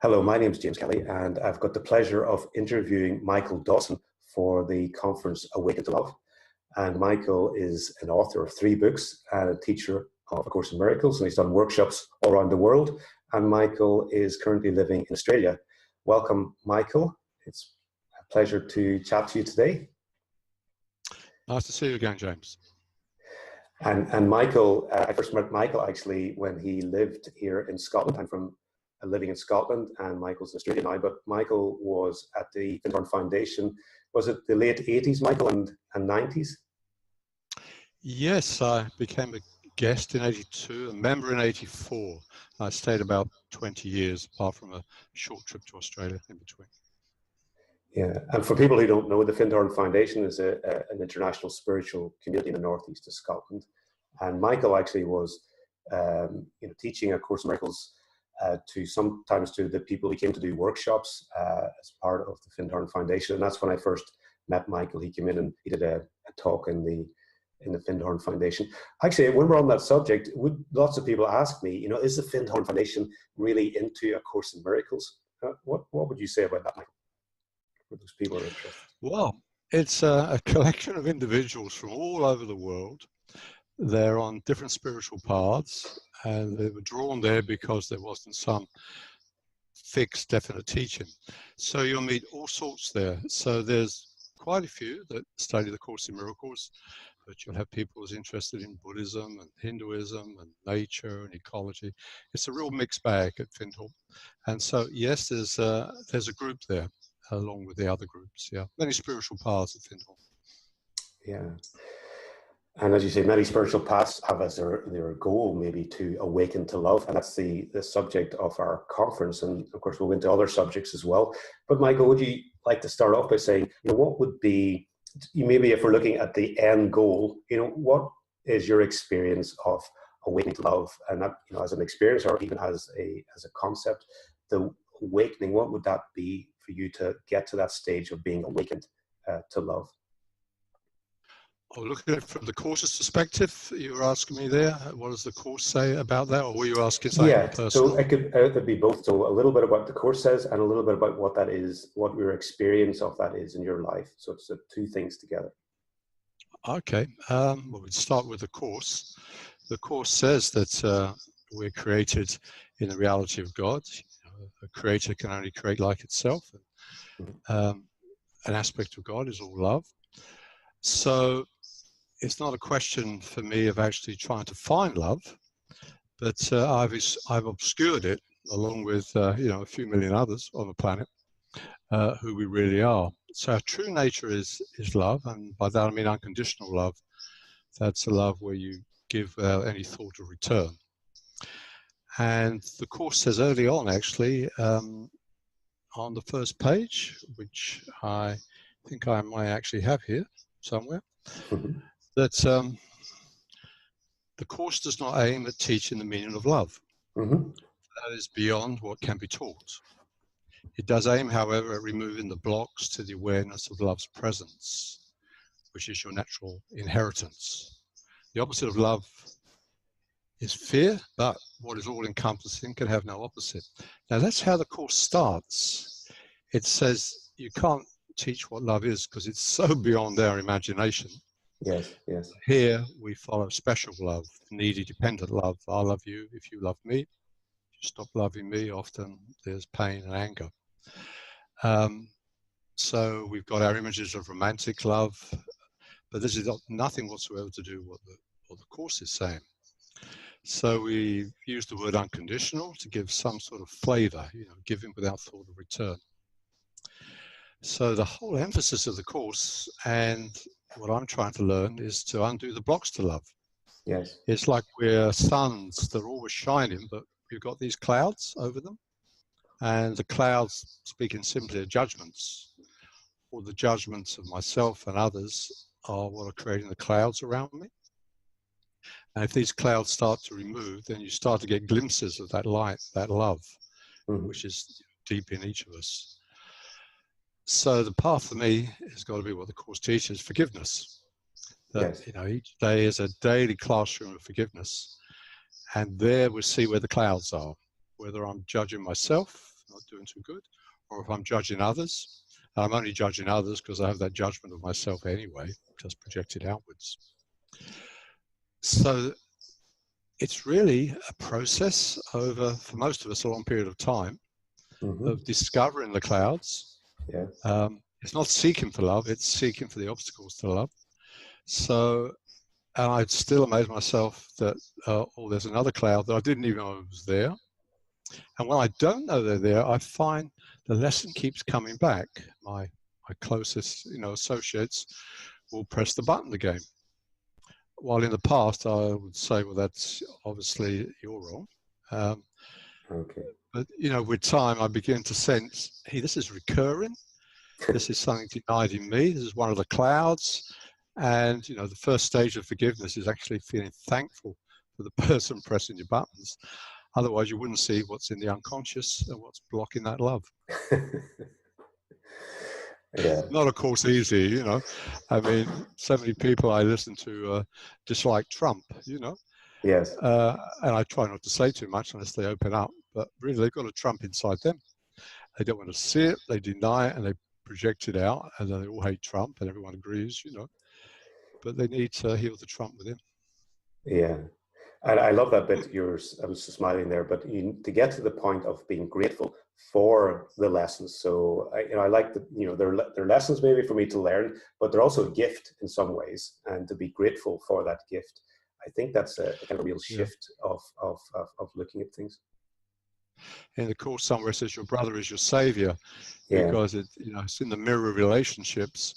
Hello, my name is James Kelly, and I've got the pleasure of interviewing Michael Dawson for the conference Awaken to Love. And Michael is an author of 3 books and a teacher of A Course in Miracles, and he's done workshops all around the world. And Michael is currently living in Australia. Welcome, Michael. It's a pleasure to chat to you today. Nice to see you again, James. And Michael, I first met Michael actually when he lived here in Scotland. I'm from living in Scotland, and Michael's in Australia now, but Michael was at the Findhorn Foundation. Was it the late 80s, Michael, and 90s? Yes, I became a guest in 82, a member in 84. I stayed about 20 years, apart from a short trip to Australia in between. Yeah, and for people who don't know, the Findhorn Foundation is an international spiritual community in the northeast of Scotland. And Michael actually was teaching A Course in Miracles sometimes to the people he came to do workshops as part of the Findhorn Foundation. And that's when I first met Michael. He came in and he did a talk in the Findhorn Foundation. Actually, when we're on that subject, lots of people ask me, is the Findhorn Foundation really into A Course in Miracles? What would you say about that, Michael, for those people who are interested? Well, it's a collection of individuals from all over the world. They're on different spiritual paths, and they were drawn there because there wasn't some fixed, definite teaching. So you'll meet all sorts there. So there's quite a few that study the Course in Miracles, but you'll have people who's interested in Buddhism and Hinduism and nature and ecology. It's a real mixed bag at Findhorn. And so, yes, there's a group there, along with the other groups. Yeah, many spiritual paths at Findhorn. Yeah. And as you say, many spiritual paths have as their goal maybe to awaken to love. And that's the subject of our conference. And of course, we'll go into other subjects as well. But Michael, would you like to start off by saying, what would be, maybe if we're looking at the end goal, what is your experience of awakening to love? And that, as an experience or even as a concept, the awakening, what would that be for you to get to that stage of being awakened to love? Oh, looking at it from the Course's perspective, you were asking me there, what does the Course say about that, or were you asking something personal? So it could be both. So a little bit about what the Course says and a little bit about what that is, what your experience of that is in your life. So it's the 2 things together. Okay, well, we'd start with the Course. The Course says that we're created in the reality of God. A creator can only create like itself. An aspect of God is all love. So it's not a question for me of actually trying to find love, but I've obscured it along with a few million others on the planet who we really are. So our true nature is love, and by that I mean unconditional love. That's a love where you give without any thought of return. And the Course says early on, actually, on the first page, which I think I might actually have here somewhere, that the Course does not aim at teaching the meaning of love. That is beyond what can be taught. It does aim, however, at removing the blocks to the awareness of love's presence, which is your natural inheritance. The opposite of love is fear, but what is all-encompassing can have no opposite. Now, that's how the Course starts. It says you can't teach what love is because it's so beyond our imagination. Yes, yes. Here we follow special love, needy, dependent love. I love you if you love me. If you stop loving me, often there's pain and anger. So we've got our images of romantic love, but this is nothing whatsoever to do with what the Course is saying. So we use the word unconditional to give some sort of flavor, giving without thought of return. So the whole emphasis of the Course and what I'm trying to learn is to undo the blocks to love. Yes. It's like we're suns, they're always shining, but we've got these clouds over them. And the clouds, speaking simply, are judgments, or the judgments of myself and others are what are creating the clouds around me. And if these clouds start to remove, then you start to get glimpses of that light, that love, which is deep in each of us. So the path for me has got to be what the Course teaches, forgiveness. That, yes. Each day is a daily classroom of forgiveness. And there we see where the clouds are, whether I'm judging myself, not doing too good, or if I'm judging others. I'm only judging others because I have that judgment of myself anyway, just projected outwards. So it's really a process over, for most of us, a long period of time of discovering the clouds. Yeah. It's not seeking for love, it's seeking for the obstacles to love. So, and I'd still amaze myself that, oh, there's another cloud that I didn't even know was there. And when I don't know they're there, I find the lesson keeps coming back. My closest, associates will press the button again. While in the past, I would say, well, that's obviously you're wrong. Okay. But, with time, I begin to sense, hey, this is recurring. This is something denied in me. This is one of the clouds. And, the first stage of forgiveness is actually feeling thankful for the person pressing your buttons. Otherwise, you wouldn't see what's in the unconscious and what's blocking that love. Yeah. Not, of course, easy, I mean, so many people I listen to dislike Trump, Yes. and I try not to say too much unless they open up, but really they've got a Trump inside them. They don't want to see it, they deny it, and they project it out, and then they all hate Trump, and everyone agrees, but they need to heal the Trump within. Yeah. And I love that bit. I was just smiling there, but to get to the point of being grateful for the lessons. So I like that, they're lessons maybe for me to learn, but they're also a gift in some ways, and to be grateful for that gift. I think that's a kind of real shift of looking at things. In the course somewhere it says your brother is your savior, because it's in the mirror of relationships.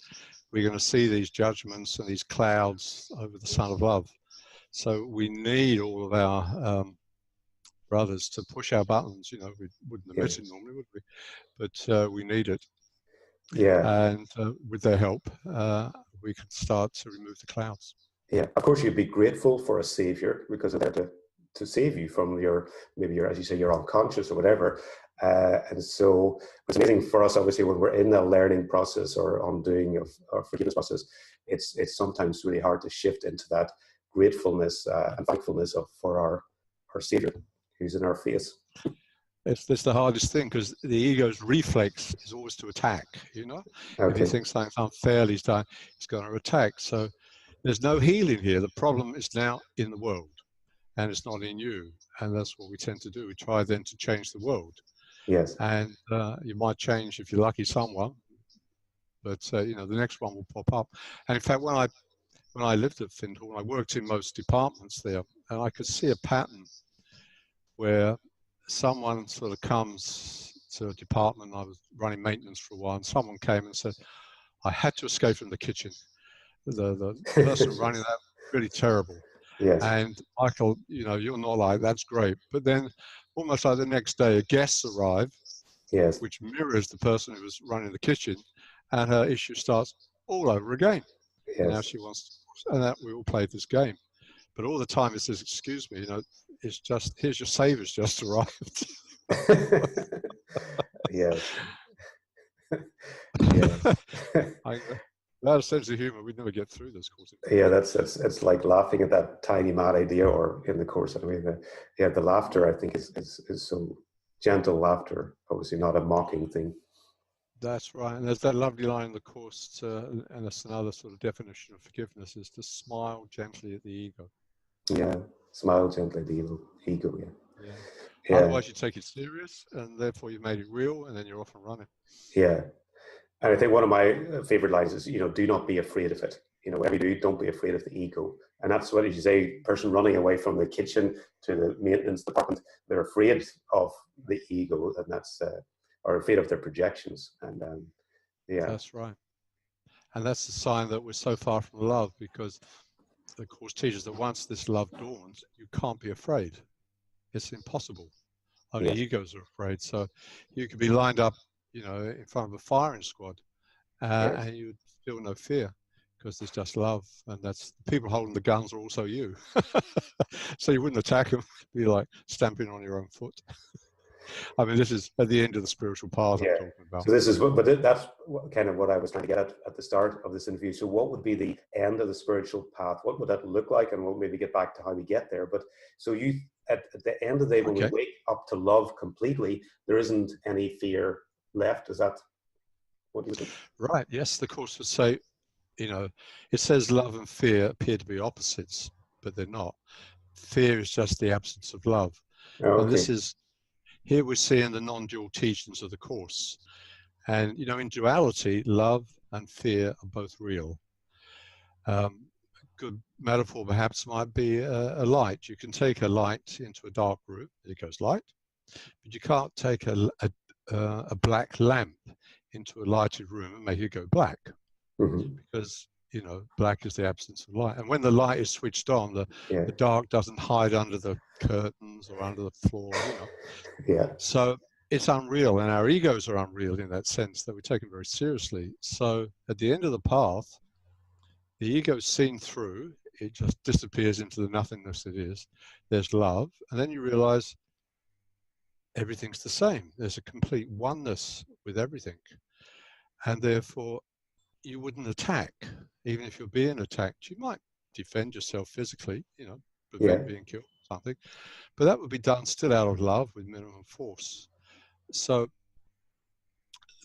We're going to see these judgments and these clouds over the sun of love. So we need all of our brothers to push our buttons. We wouldn't admit it normally, would we? But we need it. Yeah. And with their help, we can start to remove the clouds. Yeah. Of course, you'd be grateful for a savior because they're there to save you from maybe your, as you say, your unconscious or whatever. And so it's amazing for us, obviously, when we're in the learning process or undoing of our forgiveness process, it's sometimes really hard to shift into that gratefulness and thankfulness for our savior who's in our face. It's the hardest thing, because the ego's reflex is always to attack, Okay. If he thinks something's unfairly done, he's going to attack. So there's no healing here. The problem is now in the world, and it's not in you. And that's what we tend to do. We try then to change the world. Yes. And you might change, if you're lucky, someone, but the next one will pop up. And in fact, when I lived at Findhorn, I worked in most departments there, and I could see a pattern where someone sort of comes to a department. I was running maintenance for a while, and someone came and said, I had to escape from the kitchen. The person running that, really terrible. Yes. And Michael, you're not like, that's great. But then almost like the next day, a guest arrived, Yes. which mirrors the person who was running the kitchen, and her issue starts all over again. Yes. And now she wants to, and that we all played this game. But all the time it says, excuse me, it's just, here's your savior's just arrived. Yes. Yeah. Without a sense of humor, we'd never get through this course. Yeah, it's like laughing at that tiny mad idea, or in the course anyway. The laughter, I think, is so gentle laughter, obviously not a mocking thing. That's right. And there's that lovely line in the course, and that's another sort of definition of forgiveness, is to smile gently at the ego. Yeah, smile gently at the ego. Yeah. Yeah. Otherwise, you take it serious, and therefore you've made it real, and then you're off and running. Yeah. And I think one of my favorite lines is, do not be afraid of it. Whatever you do, don't be afraid of the ego. And that's what you say, person running away from the kitchen to the maintenance department, they're afraid of the ego, and that's, or afraid of their projections. And yeah. That's right. And that's the sign that we're so far from love, because the course teaches that once this love dawns, you can't be afraid. It's impossible. Only egos are afraid. So you could be lined up, in front of a firing squad, and you would feel no fear, because there's just love. And that's the people holding the guns are also you. So you wouldn't attack them, be like stamping on your own foot. I mean, this is at the end of the spiritual path I'm talking about. So this is, but that's kind of what I was trying to get at the start of this interview. So what would be the end of the spiritual path? What would that look like? And we'll maybe get back to how we get there. But so at the end of the day, when we Okay. wake up to love completely, there isn't any fear left. Is that what you think? Right. Yes, the Course would say, it says love and fear appear to be opposites, but they're not. Fear is just the absence of love. Oh, And okay. this is, here we're seeing the non-dual teachings of the Course. And, in duality, love and fear are both real. A good metaphor perhaps might be a light. You can take a light into a dark room, it goes light, but you can't take a black lamp into a lighted room and make it go black, Mm-hmm. because black is the absence of light. And when the light is switched on, Yeah. the dark doesn't hide under the curtains or under the floor, Yeah. So it's unreal, and our egos are unreal in that sense, that we take them very seriously. So at the end of the path, the ego is seen through, it just disappears into the nothingness it is. There's love, and then you realize everything's the same. There's a complete oneness with everything. And therefore, you wouldn't attack. Even if you're being attacked, you might defend yourself physically, Yeah. prevent being killed or something. But that would be done still out of love with minimum force. So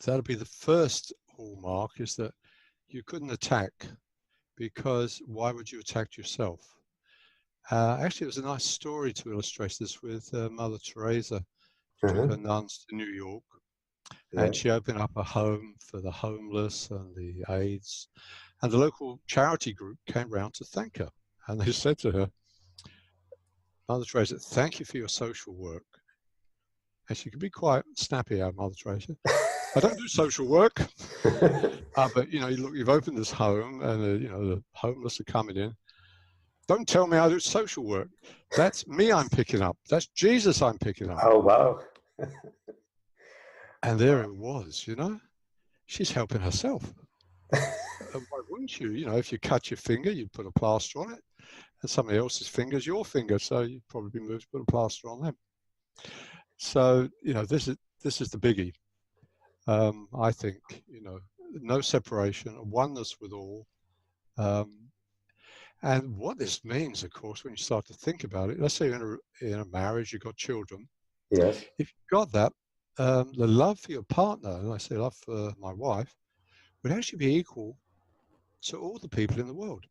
that'll be the first hallmark, is that you couldn't attack, because why would you attack yourself? Actually, it was a nice story to illustrate this with Mother Teresa. She took Uh-huh. her nuns to New York, Yeah. and she opened up a home for the homeless and the AIDS. And the local charity group came round to thank her. And they said to her, Mother Teresa, thank you for your social work. And she could be quite snappy, our Mother Teresa. I don't do social work, but look, you've opened this home, and the homeless are coming in. Don't tell me I do social work. That's me I'm picking up. That's Jesus I'm picking up. Oh, wow. And there it was, she's helping herself. Why wouldn't you? If you cut your finger, you'd put a plaster on it, and somebody else's finger is your finger, so you'd probably be moved to put a plaster on them. So this is the biggie. I think no separation, oneness with all. And what this means, of course, when you start to think about it, let's say you're in a marriage, you've got children. Yes. If you've got that, the love for your partner, and I say love for my wife, would actually be equal to all the people in the world.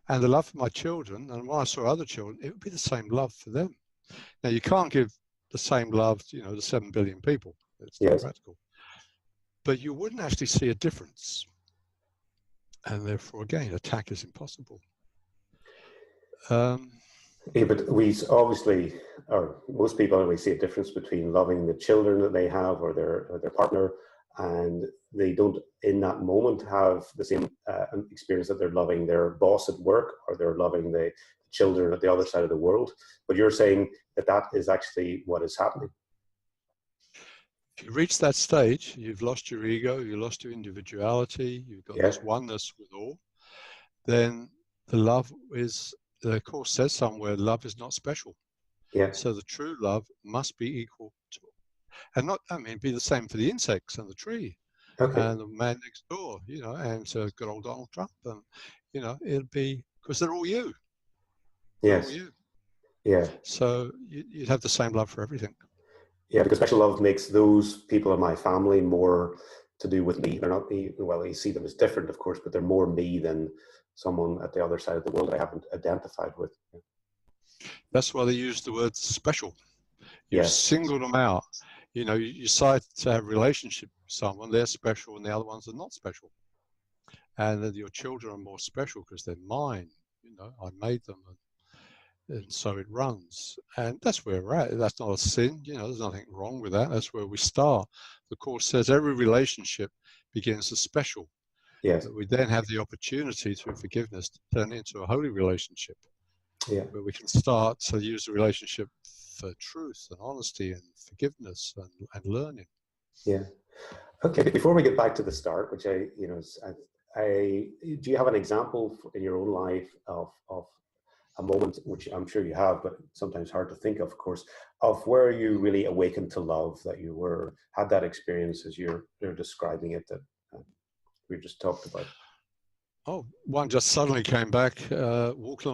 And the love for my children, and when I saw other children, it would be the same love for them. Now, you can't give the same love to, the 7 billion people. It's not Yes. practical. But you wouldn't actually see a difference. And therefore, again, attack is impossible. Yeah, but we obviously, or most people anyway, see a difference between loving the children that they have, or their partner, and they don't in that moment have the same experience that they're loving their boss at work, or they're loving the children at the other side of the world. But you're saying that that is actually what is happening. If you reach that stage, you've lost your ego, you've lost your individuality, you've got this oneness with all, then the love is, the Course says somewhere, love is not special. Yeah. So the true love must be equal to, and not, be the same for the insects and the tree, and the man next door, and good old Donald Trump, and it'll be, because they're all you. Yes. They're all you. Yeah. So you'd have the same love for everything. Yeah, because special love makes those people in my family more to do with me. They're not me. Well, you see them as different, of course, but they're more me than someone at the other side of the world I haven't identified with. That's why they use the word special. You single them out. You decide to have a relationship with someone, they're special, and the other ones are not special. And that your children are more special because they're mine. I made them, and so it runs. And that's where we're at. That's not a sin. There's nothing wrong with that. That's where we start. The Course says every relationship begins as special. Yes. But we then have the opportunity through forgiveness to turn it into a holy relationship. Yeah. Where we can start to use the relationship for truth and honesty and forgiveness and learning. Yeah. Okay. Before we get back to the start, which do you have an example in your own life of a moment, which I'm sure you have, but sometimes hard to think of course, of where you really awakened to love, that you had that experience as you're describing it, that we just talked about? Oh, one just suddenly came back, walking